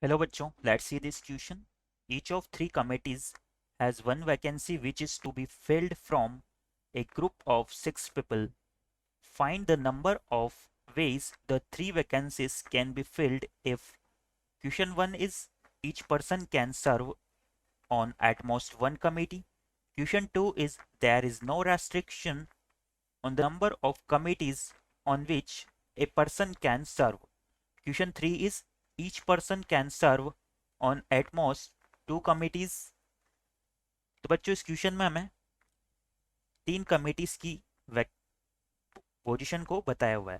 Hello बच्चों, let's see this question. Each of three committees has one vacancy which is to be filled from a group of 6 people. Find the number of ways the three vacancies can be filled if question 1 is each person can serve on at most one committee. Question 2 is there is no restriction on the number of committees on which a person can serve. Question 3 is each person can serve on at most 2 committees. तो बच्चों इस question में हमें 3 committees की position को बताया हुआ है।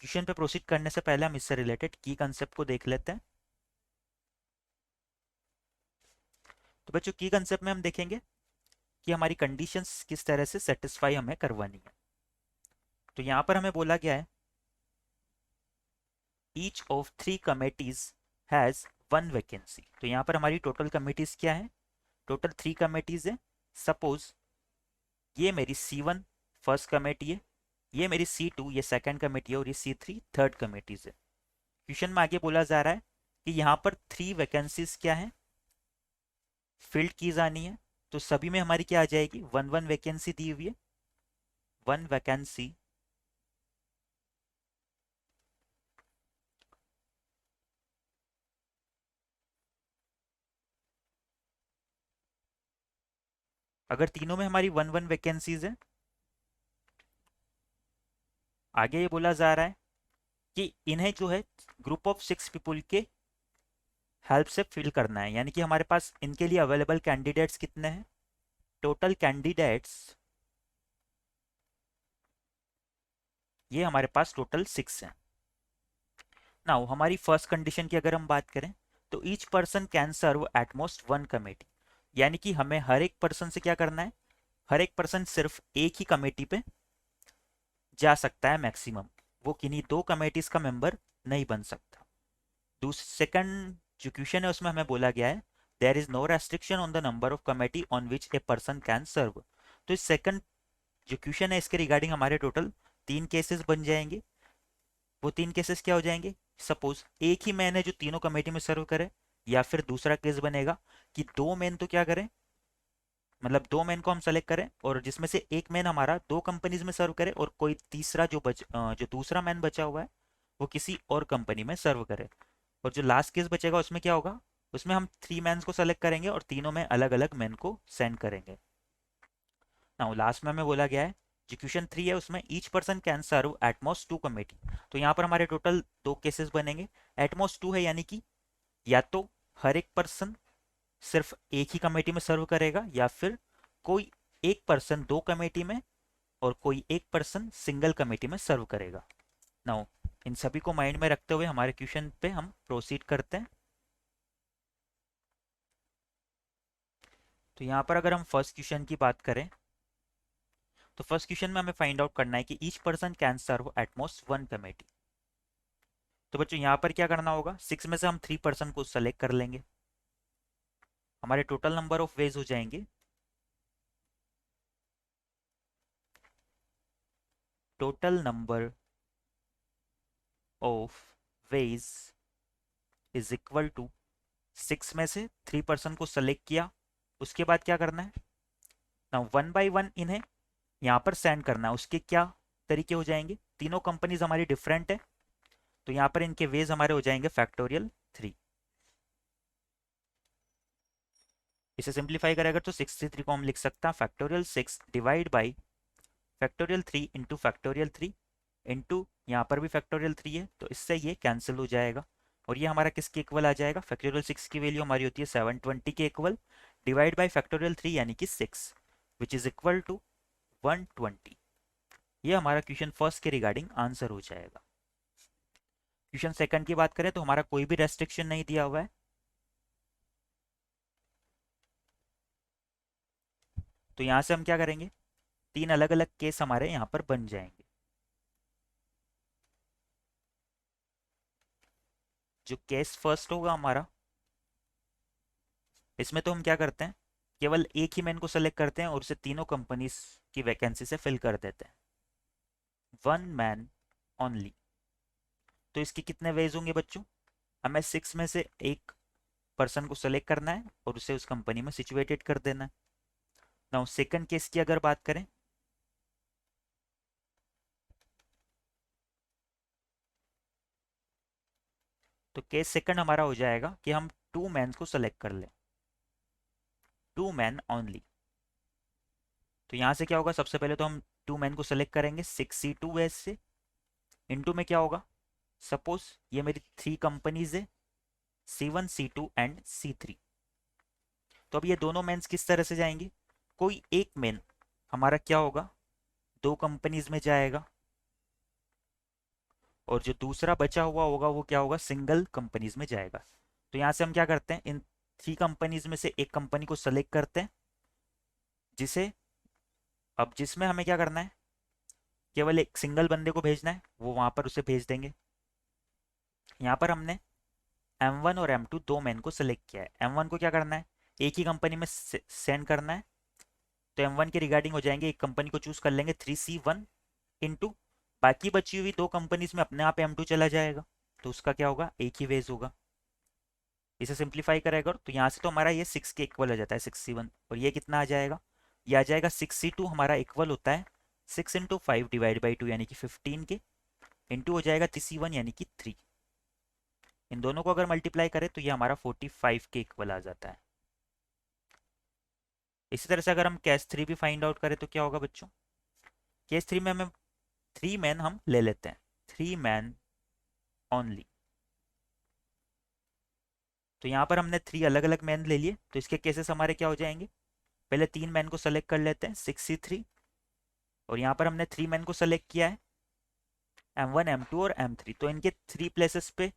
क्वेश्चन पे प्रोसीड करने से पहले हम इससे रिलेटेड की कंसेप्ट को देख लेते हैं। तो बच्चों की कंसेप्ट में हम देखेंगे कि हमारी कंडीशंस किस तरह से सेटिस्फाई हमें करवानी है। तो यहाँ पर हमें बोला गया है each of 3 committees has one vacancy. तो यहाँ पर हमारी टोटल कमिटीज क्या है? टोटल 3 कमिटीज है। सपोज ये मेरी C1 फर्स्ट कमेटी है, ये मेरी C2 ये सेकंड कमेटी है और ये C3 थर्ड कमेटीज है। क्वेश्चन में आगे बोला जा रहा है कि यहाँ पर 3 वैकेंसीज क्या है, फिल्ड की जानी है। तो सभी में हमारी क्या आ जाएगी? वन वन वैकेंसी दी हुई है, वन वैकेंसी अगर तीनों में हमारी वन वन वैकेंसीज है। आगे ये बोला जा रहा है कि इन्हें जो है ग्रुप ऑफ 6 पीपल के हेल्प से फिल करना है, यानी कि हमारे पास इनके लिए अवेलेबल कैंडिडेट्स कितने हैं? टोटल कैंडिडेट्स ये हमारे पास टोटल 6 हैं। नाउ हमारी फर्स्ट कंडीशन की अगर हम बात करें तो each person can serve at most one committee, यानी कि हमें हर एक पर्सन से क्या करना है? हर एक पर्सन सिर्फ एक ही कमेटी पे जा सकता है मैक्सिमम, वो किन्हीं 2 कमेटीज का मेंबर नहीं बन सकता। सेकंड जो क्वेश्चन है उसमें हमें बोला गया है there is no restriction on the number of committee on which a person can serve. तो इस सेकंड जो क्वेश्चन है इसके रिगार्डिंग हमारे टोटल 3 केसेस बन जाएंगे। वो 3 केसेस क्या हो जाएंगे? सपोज एक ही मैन है जो तीनों कमेटी में सर्व करे, या फिर दूसरा केस बनेगा कि 2 मैन तो क्या करें, मतलब 2 मैन को हम सेलेक्ट करें और जिसमें से एक मैन हमारा 2 कंपनीज में सर्व करे और कोई तीसरा जो दूसरा मैन बचा हुआ है वो किसी और कंपनी में सर्व करे। और जो लास्ट केस बचेगा उसमें क्या होगा? उसमें हम 3 मैन्स को सेलेक्ट करेंगे और तीनों में अलग अलग मैन को सेंड करेंगे। नाउ लास्ट में हमें बोला गया है जो क्वेश्चन 3 है उसमें each person can serve at most 2 committee. तो यहाँ पर हमारे टोटल 2 केसेस बनेंगे। एट मोस्ट 2 है यानी कि या तो हर एक पर्सन सिर्फ एक ही कमेटी में सर्व करेगा, या फिर कोई एक पर्सन 2 कमेटी में और कोई एक पर्सन सिंगल कमेटी में सर्व करेगा। नाउ इन सभी को माइंड में रखते हुए हमारे क्वेश्चन पे हम प्रोसीड करते हैं। तो यहाँ पर अगर हम फर्स्ट क्वेश्चन की बात करें तो फर्स्ट क्वेश्चन में हमें फाइंड आउट करना है कि each person can serve at most one committee. तो बच्चों यहाँ पर क्या करना होगा? 6 में से हम 3 पर्सन को सेलेक्ट कर लेंगे। हमारे टोटल नंबर ऑफ वेज हो जाएंगे total number of ways is equal to 6 में से 3 पर्सन को सेलेक्ट किया। उसके बाद क्या करना है ना, वन बाई वन इन्हें यहाँ पर सेंड करना है। उसके क्या तरीके हो जाएंगे? तीनों कंपनीज हमारी डिफरेंट है तो यहाँ पर इनके वेज हमारे हो जाएंगे फैक्टोरियल 3। इसे सिंप्लीफाई करें अगर तो 63 को हम लिख सकते हैं factorial 6 divide by factorial 3 into factorial 3 into यहाँ पर भी फैक्टोरियल 3 है तो इससे ये कैंसिल हो जाएगा और ये हमारा किसके इक्वल आ जाएगा? फैक्टोरियल 6 की वैल्यू हमारी होती है 720 के इक्वल, डिवाइड बाई फैक्टोरियल 3 यानी कि 6 विच इज इक्वल टू 120। ये हमारा क्वेश्चन फर्स्ट के रिगार्डिंग आंसर हो जाएगा। क्वेश्चन सेकंड की बात करें तो हमारा कोई भी रेस्ट्रिक्शन नहीं दिया हुआ है। तो यहां से हम क्या करेंगे? 3 अलग अलग केस हमारे यहाँ पर बन जाएंगे। जो केस फर्स्ट होगा हमारा, इसमें तो हम क्या करते हैं, केवल एक ही मैन को सेलेक्ट करते हैं और उसे तीनों कंपनीज की वैकेंसी से फिल कर देते हैं। One man only. तो इसके कितने वेज होंगे बच्चों? हमें 6 में से एक पर्सन को सेलेक्ट करना है और उसे उस कंपनी में सिचुएटेड कर देना है। नाउ सेकंड केस की अगर बात करें, तो केस सेकंड हमारा हो जाएगा कि हम टू मैन को सेलेक्ट कर लें, टू मैन ओनली। तो यहां से क्या होगा, सबसे पहले तो हम टू मैन को सेलेक्ट करेंगे 6C2 वेज से। इनटू में क्या होगा, सपोज ये मेरी थ्री कंपनीज है, C1 C2 एंड C3। तो अब ये दोनों मेन्स किस तरह से जाएंगे, कोई एक मेन हमारा क्या होगा, दो कंपनीज में जाएगा, और जो दूसरा बचा हुआ होगा वो क्या होगा, सिंगल कंपनीज में जाएगा। तो यहां से हम क्या करते हैं, इन थ्री कंपनीज में से एक कंपनी को सेलेक्ट करते हैं, जिसे अब जिसमें हमें क्या करना है, केवल एक सिंगल बंदे को भेजना है, वो वहां पर उसे भेज देंगे। यहाँ पर हमने M1 और M2 दो मैन को सेलेक्ट किया है। M1 को क्या करना है, एक ही कंपनी में सेंड करना है। तो M1 के रिगार्डिंग हो जाएंगे, एक कंपनी को चूज कर लेंगे 3C1 इंटू बाकी बची हुई दो कंपनीज में अपने आप M2 चला जाएगा, तो उसका क्या होगा, एक ही वेज होगा। इसे सिंप्लीफाई करेगा तो यहाँ से तो हमारा ये 6 के इक्वल हो जाता है 6C1, और ये कितना आ जाएगा, ये आ जाएगा 6C2 हमारा इक्वल होता है 6 इंटू 5 डिवाइड बाई 2 यानी कि 15 के, इंटू हो जाएगा 3C1 यानी कि 3। इन दोनों को अगर मल्टीप्लाई करें तो ये हमारा 45 के इक्वल आ जाता है। इसी तरह से अगर हम केस 3 भी फाइंड आउट करें तो क्या होगा बच्चों, केस 3 में हमें थ्री मैन हम ले लेते हैं, थ्री मैन ओनली। तो यहाँ पर हमने थ्री अलग अलग मैन ले लिए, तो इसके केसेस हमारे क्या हो जाएंगे, पहले तीन मैन को सेलेक्ट कर लेते हैं 6C3, और यहाँ पर हमने थ्री मैन को सेलेक्ट किया है M1 M2 और M3। तो इनके थ्री प्लेसेस पे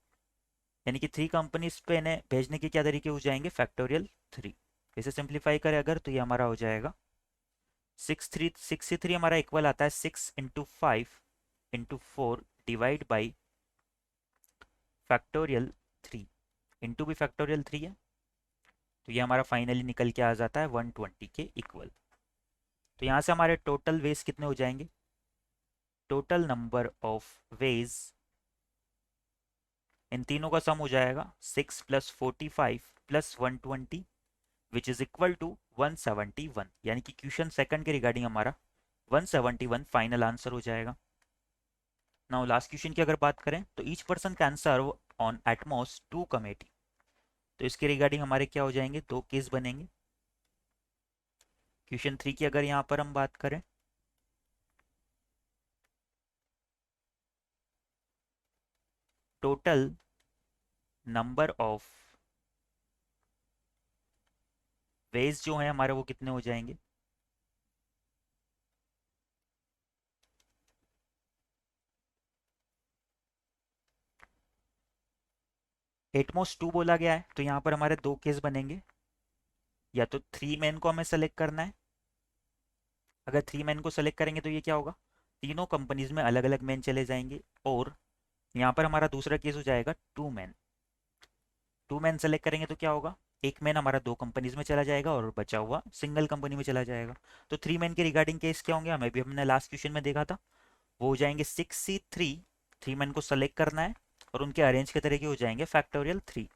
यानी कि थ्री कंपनीज पे इन्हें भेजने के क्या तरीके हो जाएंगे, फैक्टोरियल 3। इसे सिंप्लीफाई करें अगर तो ये हमारा हो जाएगा 6C3 हमारा इक्वल आता है 6 into 5 into 4 divide by factorial 3, into भी फैक्टोरियल 3 है, तो ये हमारा फाइनली निकल के आ जाता है 120 के इक्वल। तो यहाँ से हमारे टोटल वेज कितने हो जाएंगे, total number of ways in तीनों का सम हो जाएगा 6 + 45 + 120 विच इज इक्वल टू 171, यानी कि क्वेश्चन सेकंड के रिगार्डिंग हमारा 171 फाइनल आंसर हो जाएगा। नाउ लास्ट क्वेश्चन की अगर बात करें तो each person can serve on at most 2 committee. तो इसके रिगार्डिंग हमारे क्या हो जाएंगे, दो केस बनेंगे। क्वेश्चन 3 की अगर यहाँ पर हम बात करें, टोटल नंबर ऑफ वेज जो है हमारे वो कितने हो जाएंगे, एटमोस्ट 2 बोला गया है, तो यहाँ पर हमारे दो केस बनेंगे। या तो थ्री मैन को हमें सेलेक्ट करना है, अगर थ्री मैन को सेलेक्ट करेंगे तो ये क्या होगा, तीनों कंपनीज में अलग अलग मैन चले जाएंगे। और यहाँ पर हमारा दूसरा केस हो जाएगा two man. Two man select करेंगे तो क्या होगा, एक मैन हमारा दो कंपनीज में चला जाएगा और बचा हुआ सिंगल कंपनी में चला जाएगा। तो थ्री मैन के रिगार्डिंग केस क्या होंगे, हमें भी हमने लास्ट क्वेश्चन में देखा था, वो हो जाएंगे 6C3, थ्री मैन को सेलेक्ट करना है और उनके अरेंज के तरीके हो जाएंगे फैक्टोरियल 3।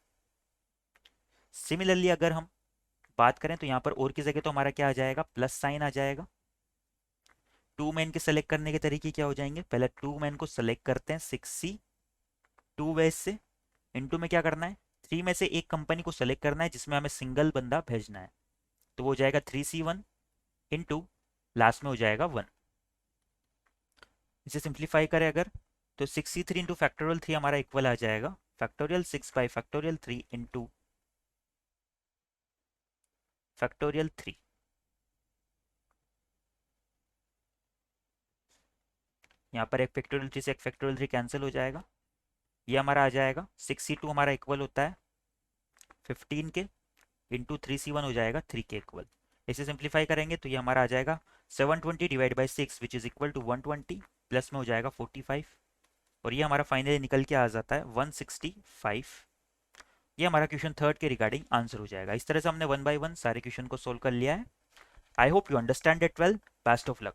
सिमिलरली अगर हम बात करें तो यहाँ पर और की जगह तो हमारा क्या आ जाएगा, प्लस साइन आ जाएगा। टू मैन के सेलेक्ट करने के तरीके क्या हो जाएंगे, पहले टू मैन को सेलेक्ट करते हैं 6C2 वेज से, इनटू में क्या करना है, थ्री में से एक कंपनी को सेलेक्ट करना है जिसमें हमें सिंगल बंदा भेजना है, तो वो हो जाएगा 3C1 इंटू लास्ट में हो जाएगा 1। इसे सिंप्लीफाई करें अगर तो 6C3 इंटू फैक्टोरियल 3 हमारा इक्वल आ जाएगा factorial 6 by factorial 3 into factorial 3। यहाँ पर एक फैक्टोरियल 3 से एक फैक्टोरियल 3 कैंसिल हो जाएगा, ये हमारा आ जाएगा 6C2 हमारा इक्वल होता है 15 के, इंटू 3C1 हो जाएगा 3 के इक्वल। इसे सिंप्लीफाई करेंगे तो ये हमारा आ जाएगा 720 divide by 6 which is equal to 120, plus में हो जाएगा 45, और ये हमारा फाइनली निकल के आ जाता है 165। ये हमारा क्वेश्चन थर्ड के रिगार्डिंग आंसर हो जाएगा। इस तरह से हमने वन बाय वन सारे क्वेश्चन को सोल्व कर लिया है। I hope you understand it well. Best of luck.